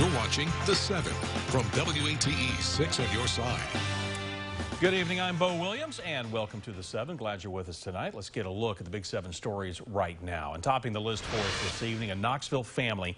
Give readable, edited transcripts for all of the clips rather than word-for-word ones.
You're watching The 7 from WATE 6 on your side. Good evening, I'm Bo Williams, and welcome to The 7. Glad you're with us tonight. Let's get a look at the Big 7 stories right now. And topping the list for us this evening, a Knoxville family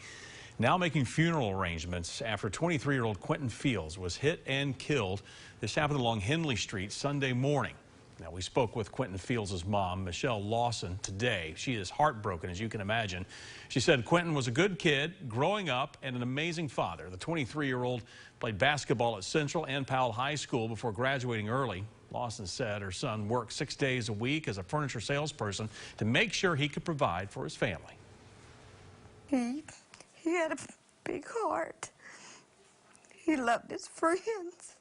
now making funeral arrangements after 23-year-old Quentin Fields was hit and killed. This happened along Henley Street Sunday morning. Now, we spoke with Quentin Fields' mom, Michelle Lawson, today. She is heartbroken, as you can imagine. She said Quentin was a good kid growing up and an amazing father. The 23-year-old played basketball at Central and Powell High School before graduating early. Lawson said her son worked 6 days a week as a furniture salesperson to make sure he could provide for his family. He had a big heart. He loved his friends.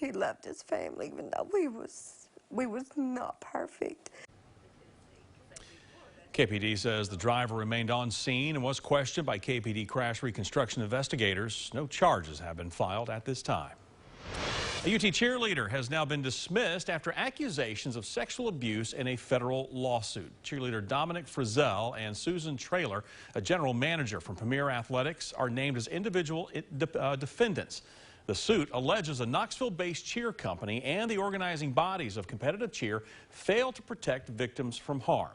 He loved his family, even though we was not perfect. KPD says the driver remained on scene and was questioned by KPD crash reconstruction investigators. No charges have been filed at this time. A UT cheerleader has now been dismissed after accusations of sexual abuse in a federal lawsuit. Cheerleader Dominic Frizzell and Susan Traylor, a general manager from Premier Athletics, are named as individual defendants. The suit alleges a Knoxville-based cheer company and the organizing bodies of competitive cheer failed to protect victims from harm.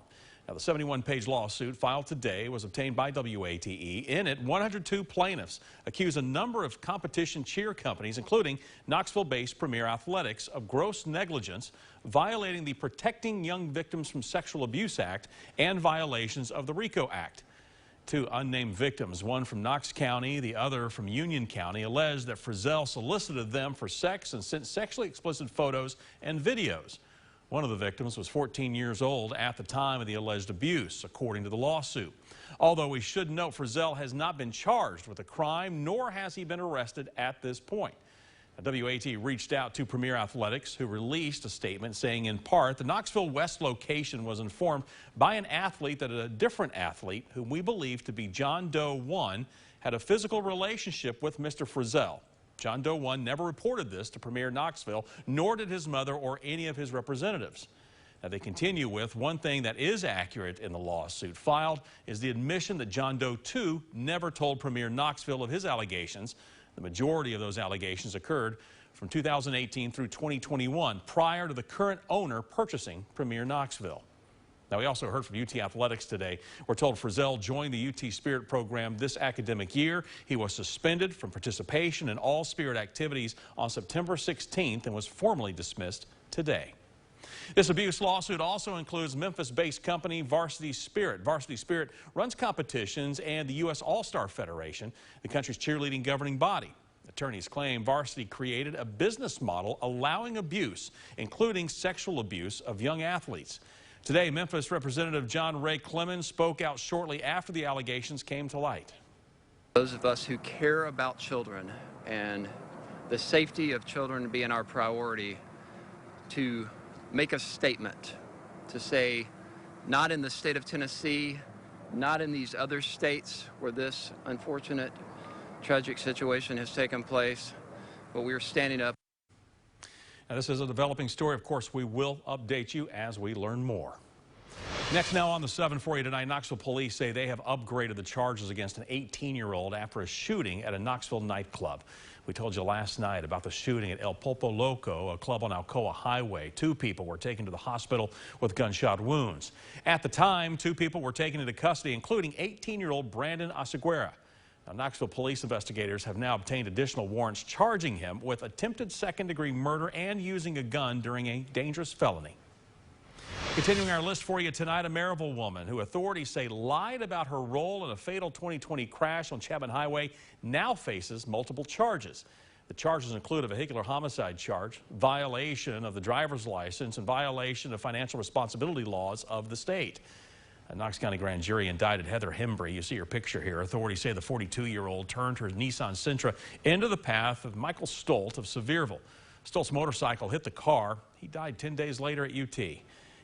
Now, the 71-page lawsuit filed today was obtained by WATE. In it, 102 plaintiffs accuse a number of competition cheer companies, including Knoxville-based Premier Athletics, of gross negligence, violating the Protecting Young Victims from Sexual Abuse Act and violations of the RICO Act. Two unnamed victims, one from Knox County, the other from Union County, alleged that Frizzell solicited them for sex and sent sexually explicit photos and videos. One of the victims was 14 years old at the time of the alleged abuse, according to the lawsuit. Although we should note Frizzell has not been charged with a crime, nor has he been arrested at this point. Now, WAT reached out to Premier Athletics, who released a statement saying, in part, the Knoxville West location was informed by an athlete that a different athlete, whom we believe to be John Doe 1, had a physical relationship with Mr. Frizzell. John Doe 1 never reported this to Premier Knoxville, nor did his mother or any of his representatives. Now, they continue with one thing that is accurate in the lawsuit filed is the admission that John Doe 2 never told Premier Knoxville of his allegations. The majority of those allegations occurred from 2018 through 2021, prior to the current owner purchasing Premier Knoxville. Now, we also heard from UT Athletics today. We're told Frizzell joined the UT Spirit program this academic year. He was suspended from participation in all Spirit activities on September 16th and was formally dismissed today. This abuse lawsuit also includes Memphis-based company Varsity Spirit. Varsity Spirit runs competitions and the U.S. All-Star Federation, the country's cheerleading governing body. Attorneys claim Varsity created a business model allowing abuse, including sexual abuse of young athletes. Today, Memphis Representative John Ray Clemens spoke out shortly after the allegations came to light. Those of us who care about children and the safety of children being our priority, to make a statement to say, not in the state of Tennessee, not in these other states where this unfortunate, tragic situation has taken place, but we are standing up. Now, this is a developing story. Of course, we will update you as we learn more. Next now on the 7 for you tonight, Knoxville police say they have upgraded the charges against an 18-year-old after a shooting at a Knoxville nightclub. We told you last night about the shooting at El Polpo Loco, a club on Alcoa Highway. 2 people were taken to the hospital with gunshot wounds. At the time, 2 people were taken into custody, including 18-year-old Brandon Asaguera. Now, Knoxville police investigators have now obtained additional warrants charging him with attempted second-degree murder and using a gun during a dangerous felony. Continuing our list for you tonight, a Maryville woman who authorities say lied about her role in a fatal 2020 crash on Chapman Highway now faces multiple charges. The charges include a vehicular homicide charge, violation of the driver's license, and violation of financial responsibility laws of the state. A Knox County grand jury indicted Heather Hembry. You see her picture here. Authorities say the 42-year-old turned her Nissan Sentra into the path of Michael Stolt of Sevierville. Stolt's motorcycle hit the car. He died 10 days later at UT.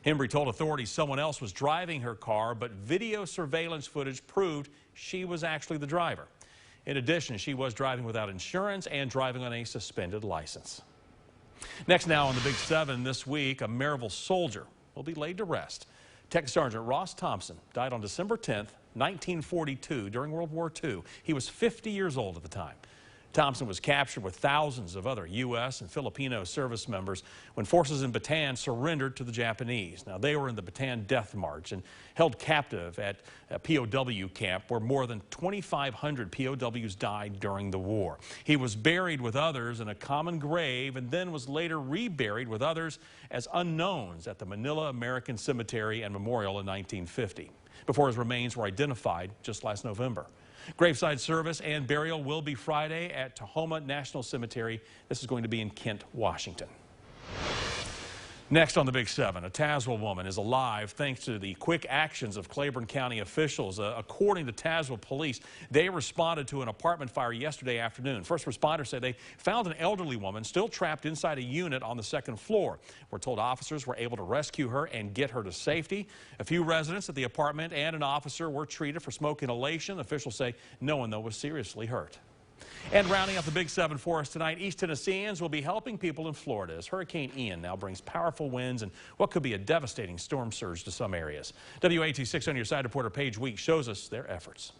Hembry told authorities someone else was driving her car, but video surveillance footage proved she was actually the driver. In addition, she was driving without insurance and driving on a suspended license. Next now on the Big 7 this week, a Maryville soldier will be laid to rest. Tech Sergeant Ross Thompson died on December 10th, 1942, during World War II. He was 50 years old at the time. Thompson was captured with thousands of other U.S. and Filipino service members when forces in Bataan surrendered to the Japanese. Now, they were in the Bataan Death March and held captive at a POW camp where more than 2,500 POWs died during the war. He was buried with others in a common grave and then was later reburied with others as unknowns at the Manila American Cemetery and Memorial in 1950, before his remains were identified just last November. Graveside service and burial will be Friday at Tahoma National Cemetery. This is going to be in Kent, Washington. Next on the Big 7, a Tazewell woman is alive thanks to the quick actions of Claiborne County officials. According to Tazewell police, they responded to an apartment fire yesterday afternoon. First responders say they found an elderly woman still trapped inside a unit on the second floor. We're told officers were able to rescue her and get her to safety. A few residents at the apartment and an officer were treated for smoke inhalation. Officials say no one, though, was seriously hurt. And rounding out the Big 7 for us tonight, East Tennesseans will be helping people in Florida as Hurricane Ian now brings powerful winds and what could be a devastating storm surge to some areas. WAT 6 on your side reporter Paige Week shows us their efforts.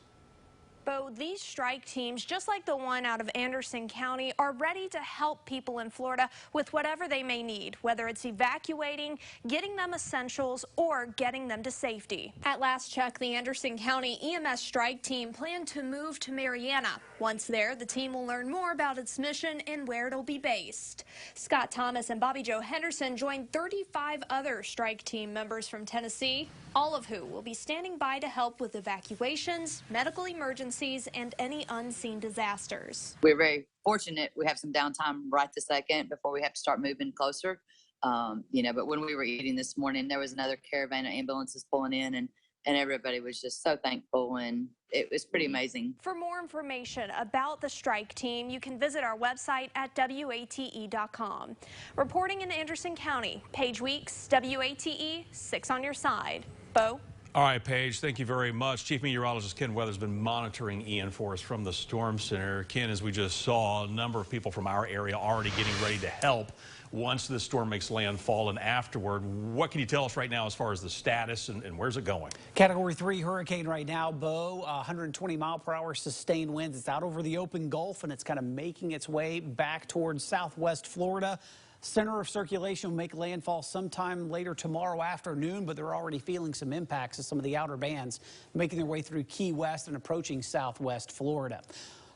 Bo, these strike teams, just like the one out of Anderson County, are ready to help people in Florida with whatever they may need, whether it's evacuating, getting them essentials, or getting them to safety. At last check, the Anderson County EMS strike team planned to move to Marianna. Once there, the team will learn more about its mission and where it'll be based. Scott Thomas and Bobby Joe Henderson joined 35 other strike team members from Tennessee, all of who will be standing by to help with evacuations, medical emergencies, and any unseen disasters. We're very fortunate. We have some downtime right this second before we have to start moving closer. But when we were eating this morning, there was another caravan of ambulances pulling in, and everybody was just so thankful, and it was pretty amazing. For more information about the strike team, you can visit our website at WATE.com. Reporting in Anderson County, Paige Weeks, WATE 6 on your side. Bo? All right, Paige, thank you very much. Chief Meteorologist Ken Weather's been monitoring Ian for us from the Storm Center. Ken, as we just saw, a number of people from our area already getting ready to help once the storm makes landfall and afterward. What can you tell us right now as far as the status and where's it going? Category 3 hurricane right now, Bo, 120 mile per hour sustained winds. It's out over the open Gulf and it's kind of making its way back towards southwest Florida. Center of circulation will make landfall sometime later tomorrow afternoon, but they're already feeling some impacts of some of the outer bands making their way through Key West and approaching southwest Florida.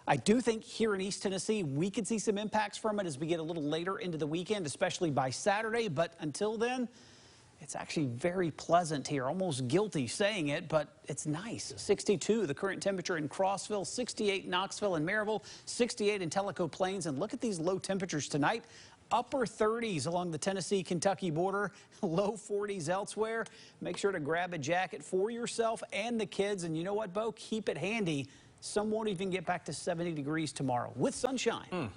I do think here in East Tennessee, we could see some impacts from it as we get a little later into the weekend, especially by Saturday. But until then, it's actually very pleasant here, almost guilty saying it, but it's nice. 62, the current temperature in Crossville, 68 in Knoxville and Maryville, 68 in Tellico Plains. And look at these low temperatures tonight. Upper 30s along the Tennessee-Kentucky border, low 40s elsewhere. Make sure to grab a jacket for yourself and the kids. And you know what, Bo? Keep it handy. Some won't even get back to 70 degrees tomorrow with sunshine.